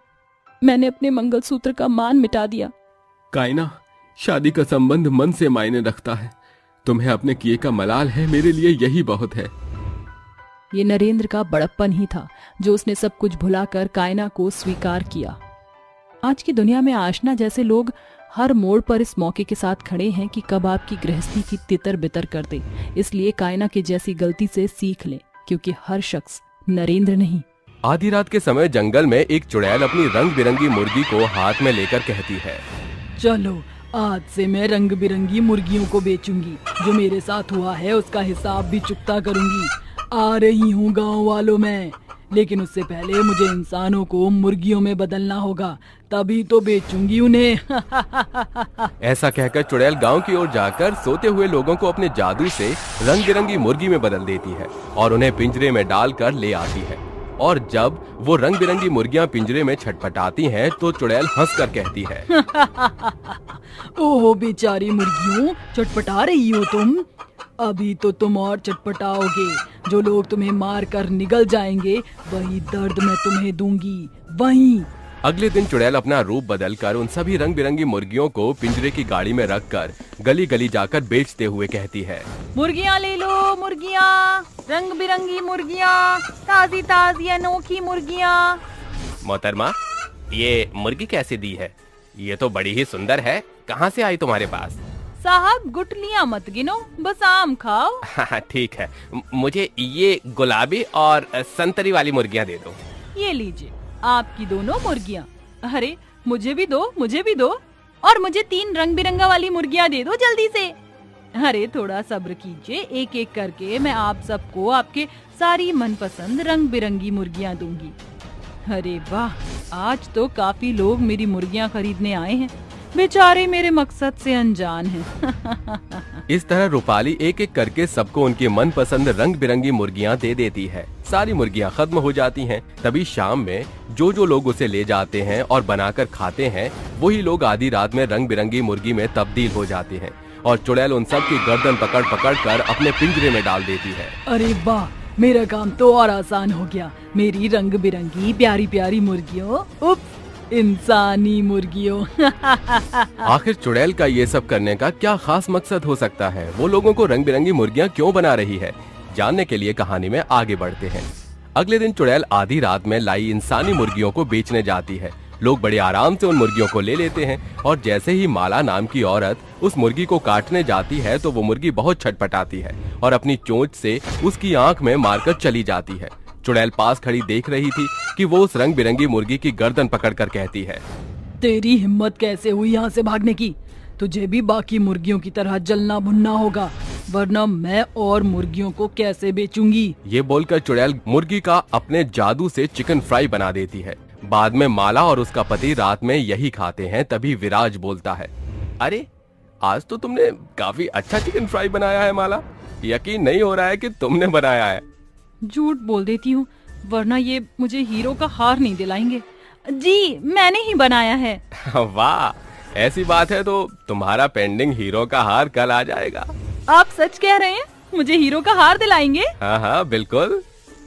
मैंने अपने मंगलसूत्र का मान मिटा दिया। कायना, शादी का संबंध मन से मायने रखता है। तुम्हें अपने किए का मलाल है, मेरे लिए यही बहुत है। ये नरेंद्र का बड़प्पन ही था जो उसने सब कुछ भुलाकर कायना को स्वीकार किया। आज की दुनिया में आशना जैसे लोग हर मोड़ पर इस मौके के साथ खड़े हैं कि कब आपकी गृहस्थी की तितर बितर कर दे। इसलिए कायना के जैसी गलती से सीख लें, क्योंकि हर शख्स नरेंद्र नहीं। आधी रात के समय जंगल में एक चुड़ैल अपनी रंग बिरंगी मुर्गी को हाथ में लेकर कहती है, चलो आज से मैं रंग बिरंगी मुर्गियों को बेचूंगी। जो मेरे साथ हुआ है उसका हिसाब भी चुकता करूंगी। आ रही हूँ गाँव वालों में, लेकिन उससे पहले मुझे इंसानों को मुर्गियों में बदलना होगा, तभी तो बेचूंगी उन्हें। ऐसा कहकर चुड़ैल गांव की ओर जाकर सोते हुए लोगों को अपने जादू से रंग बिरंगी मुर्गी में बदल देती है और उन्हें पिंजरे में डालकर ले आती है। और जब वो रंग बिरंगी मुर्गियां पिंजरे में छटपटाती हैं, तो चुड़ैल हंसकर कहती है, ओह बेचारी मुर्गियों, चटपटा रही हो तुम? अभी तो तुम और चटपटाओगे। जो लोग तुम्हें मार कर निगल जाएंगे वही दर्द मैं तुम्हें दूंगी, वही। अगले दिन चुड़ैल अपना रूप बदलकर उन सभी रंग बिरंगी मुर्गियों को पिंजरे की गाड़ी में रखकर गली गली जाकर बेचते हुए कहती है, मुर्गियाँ ले लो, मुर्गियाँ, रंग बिरंगी मुर्गियाँ, ताजी ताजी अनोखी मुर्गियाँ। मोहतरमा, ये मुर्गी कैसे दी है? ये तो बड़ी ही सुंदर है, कहाँ से आई तुम्हारे पास? साहब गुटलियाँ मत गिनो, बस आम खाओ। हाँ ठीक है, मुझे ये गुलाबी और संतरी वाली मुर्गियाँ दे दो। ये लीजिए आपकी दोनों मुर्गियाँ। अरे मुझे भी दो, मुझे भी दो, और मुझे 3 रंग बिरंगा वाली मुर्गियाँ दे दो जल्दी से। अरे थोड़ा सब्र कीजिए, एक एक करके मैं आप सबको आपके सारी मनपसंद रंग बिरंगी मुर्गियाँ दूंगी। अरे वाह, आज तो काफी लोग मेरी मुर्गियाँ खरीदने आए हैं। बेचारे मेरे मकसद से अनजान हैं। इस तरह रूपाली एक एक करके सबको उनकी मनपसंद रंग बिरंगी मुर्गियां दे देती है। सारी मुर्गियां खत्म हो जाती हैं। तभी शाम में जो लोग उसे ले जाते हैं और बनाकर खाते हैं, वही लोग आधी रात में रंग बिरंगी मुर्गी में तब्दील हो जाते हैं और चुड़ैल उन सब की गर्दन पकड़ पकड़ कर अपने पिंजरे में डाल देती है। अरे वाह, मेरा काम तो और आसान हो गया। मेरी रंग बिरंगी प्यारी प्यारी मुर्गियों, उप्स, इंसानी मुर्गियों। आखिर चुड़ैल का ये सब करने का क्या खास मकसद हो सकता है? वो लोगों को रंग बिरंगी मुर्गियां क्यों बना रही है? जानने के लिए कहानी में आगे बढ़ते हैं। अगले दिन चुड़ैल आधी रात में लाई इंसानी मुर्गियों को बेचने जाती है। लोग बड़े आराम से उन मुर्गियों को ले लेते हैं और जैसे ही माला नाम की औरत उस मुर्गी को काटने जाती है, तो वो मुर्गी बहुत छटपटाती है और अपनी चोंच से उसकी आंख में मारकर चली जाती है। चुड़ैल पास खड़ी देख रही थी कि वो उस रंग बिरंगी मुर्गी की गर्दन पकड़कर कहती है, तेरी हिम्मत कैसे हुई यहाँ से भागने की? तुझे भी बाकी मुर्गियों की तरह जलना भुनना होगा, वरना मैं और मुर्गियों को कैसे बेचूंगी। ये बोलकर चुड़ैल मुर्गी का अपने जादू से चिकन फ्राई बना देती है। बाद में माला और उसका पति रात में यही खाते हैं। तभी विराज बोलता है, अरे आज तो तुमने काफी अच्छा चिकन फ्राई बनाया है माला। यकीन नहीं हो रहा है कि तुमने बनाया है। झूठ बोल देती हूँ, वरना ये मुझे हीरो का हार नहीं दिलाएंगे। जी मैंने ही बनाया है। वाह, ऐसी बात है तो तुम्हारा पेंडिंग हीरो का हार कल आ जाएगा। आप सच कह रहे हैं? मुझे हीरो का हार दिलाएंगे? हाँ हाँ बिल्कुल।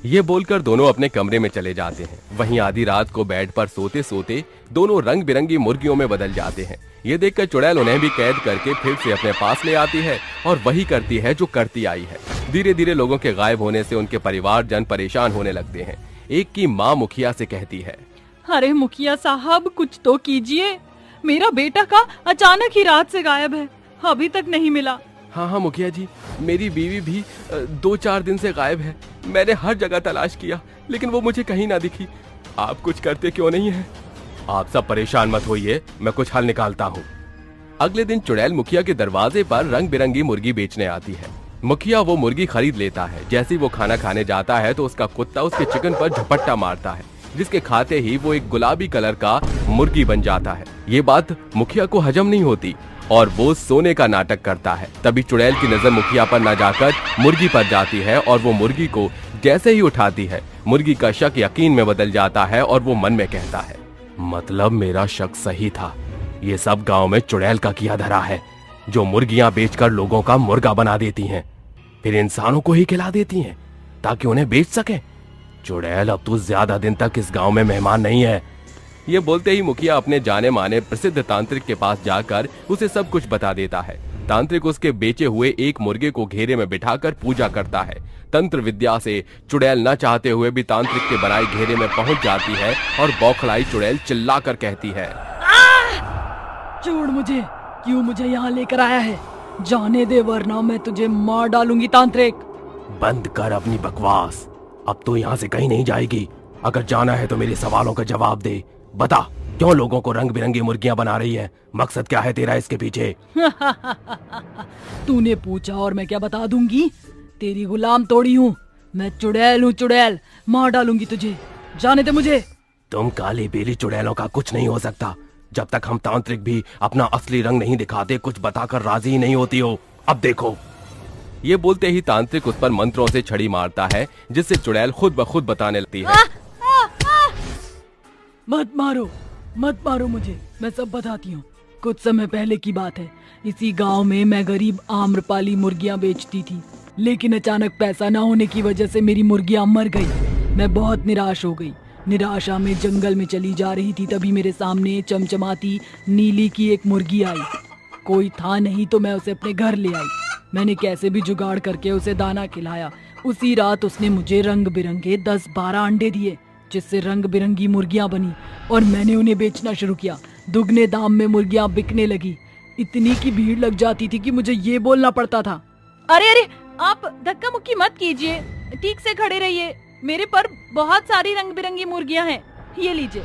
ये बोलकर दोनों अपने कमरे में चले जाते हैं। वहीं आधी रात को बेड पर सोते सोते दोनों रंग बिरंगी मुर्गियों में बदल जाते हैं। ये देखकर चुड़ैल उन्हें भी कैद करके फिर से अपने पास ले आती है और वही करती है जो करती आई है। धीरे धीरे लोगों के गायब होने से उनके परिवारजन परेशान होने लगते हैं। एक की माँ मुखिया से कहती है, अरे मुखिया साहब कुछ तो कीजिए, मेरा बेटा का अचानक ही रात से गायब है, अभी तक नहीं मिला। हाँ हाँ मुखिया जी, मेरी बीवी भी 2-4 दिन से गायब है। मैंने हर जगह तलाश किया लेकिन वो मुझे कहीं ना दिखी। आप कुछ करते क्यों नहीं हैं? आप सब परेशान मत होइए, मैं कुछ हल निकालता हूँ। अगले दिन चुड़ैल मुखिया के दरवाजे पर रंग बिरंगी मुर्गी बेचने आती है। मुखिया वो मुर्गी खरीद लेता है। जैसे ही वो खाना खाने जाता है तो उसका कुत्ता उसके चिकन पर झपट्टा मारता है, जिसके खाते ही वो एक गुलाबी कलर का मुर्गी बन जाता है। ये बात मुखिया को हजम नहीं होती और वो सोने का नाटक करता है। तभी चुड़ैल की नजर मुखिया पर न जाकर मुर्गी पर जाती है और वो मुर्गी को जैसे ही उठाती है, मुर्गी का शक यकीन में बदल जाता है और वो मन में कहता है, मतलब मेरा शक सही था। ये सब गांव में चुड़ैल का किया धरा है, जो मुर्गियां बेचकर लोगों का मुर्गा बना देती हैं, फिर इंसानों को ही खिला देती हैं ताकि उन्हें बेच सके। चुड़ैल अब तू ज्यादा दिन तक इस गांव में मेहमान नहीं है। ये बोलते ही मुखिया अपने जाने माने प्रसिद्ध तांत्रिक के पास जाकर उसे सब कुछ बता देता है। तांत्रिक उसके बेचे हुए एक मुर्गे को घेरे में बिठाकर पूजा करता है। तंत्र विद्या से चुड़ैल न चाहते हुए भी तांत्रिक के बनाए घेरे में पहुंच जाती है और बौखलाई चुड़ैल चिल्लाकर कहती है, छोड़ मुझे, क्यों मुझे यहाँ लेकर आया है? जाने दे वरना मैं तुझे मार डालूंगी तांत्रिक। बंद कर अपनी बकवास, अब तो यहाँ से कहीं नहीं जाएगी। अगर जाना है तो मेरे सवालों का जवाब दे। बता, क्यों लोगों को रंग बिरंगी मुर्गियां बना रही है? मकसद क्या है तेरा इसके पीछे? तूने पूछा और मैं क्या बता दूंगी? तेरी गुलाम तोड़ी हूँ मैं, चुड़ैल हूँ चुड़ैल, मार डालूंगी तुझे, जाने दे मुझे। तुम काली पीली चुड़ैलों का कुछ नहीं हो सकता। जब तक हम तांत्रिक भी अपना असली रंग नहीं दिखाते, कुछ बताकर राजी ही नहीं होती हो। अब देखो। ये बोलते ही तांत्रिक उस पर मंत्रों से छड़ी मारता है, जिससे चुड़ैल खुद ब खुद बताने लगती है। मत मारो मुझे, मैं सब बताती हूँ। कुछ समय पहले की बात है। इसी गांव में मैं गरीब आम्रपाली मुर्गियां बेचती थी, लेकिन अचानक पैसा न होने की वजह से मेरी मुर्गियां मर गई। मैं बहुत निराश हो गई। निराशा में जंगल में चली जा रही थी, तभी मेरे सामने चमचमाती नीली की एक मुर्गी आई। कोई था नहीं तो मैं उसे अपने घर ले आई। मैंने कैसे भी जुगाड़ करके उसे दाना खिलाया। उसी रात उसने मुझे रंग बिरंगे 10-12 अंडे दिए, जिससे रंग बिरंगी मुर्गियां बनी और मैंने उन्हें बेचना शुरू किया। दुगने दाम में मुर्गियां बिकने लगी। इतनी की भीड़ लग जाती थी कि मुझे ये बोलना पड़ता था, अरे आप धक्का मुक्की मत कीजिए, ठीक से खड़े रहिए। मेरे पर बहुत सारी रंग बिरंगी मुर्गियां हैं, ये लीजिए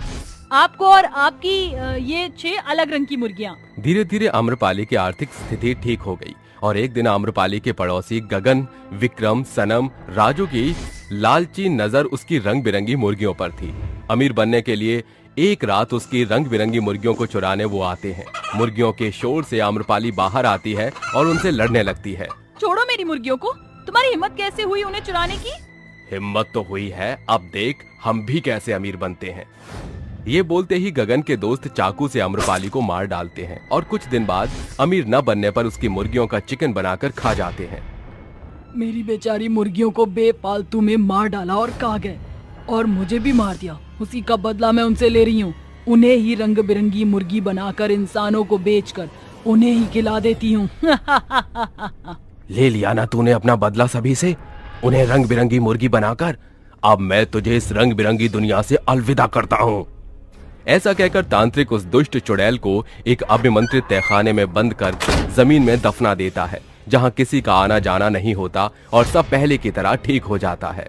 आपको और आपकी ये 6 अलग रंग की मुर्गियां। धीरे धीरे आम्रपाली की आर्थिक स्थिति ठीक हो गई और एक दिन आम्रपाली के पड़ोसी गगन, विक्रम, सनम, राजू की लालची नजर उसकी रंग बिरंगी मुर्गियों पर थी। अमीर बनने के लिए एक रात उसकी रंग बिरंगी मुर्गियों को चुराने वो आते हैं। मुर्गियों के शोर से आम्रपाली बाहर आती है और उनसे लड़ने लगती है। छोड़ो मेरी मुर्गियों को, तुम्हारी हिम्मत कैसे हुई उन्हें चुराने की? हिम्मत तो हुई है, अब देख हम भी कैसे अमीर बनते हैं। ये बोलते ही गगन के दोस्त चाकू से आम्रपाली को मार डालते हैं और कुछ दिन बाद अमीर न बनने पर उसकी मुर्गियों का चिकन बनाकर खा जाते हैं। मेरी बेचारी मुर्गियों को बेफालतू में मार डाला और खा गए, और मुझे भी मार दिया। उसी का बदला मैं उनसे ले रही हूँ। उन्हें ही रंग बिरंगी मुर्गी बनाकर इंसानों को बेचकर उन्हें ही खिला देती हूँ। ले लिया ना तूने अपना बदला सभी से, उन्हें रंग बिरंगी मुर्गी बनाकर। अब मैं तुझे इस रंग बिरंगी दुनिया से अलविदा करता हूँ। ऐसा कहकर तांत्रिक उस दुष्ट चुड़ैल को एक अभिमंत्रित तहखाने में बंद कर जमीन में दफना देता है, जहाँ किसी का आना जाना नहीं होता और सब पहले की तरह ठीक हो जाता है।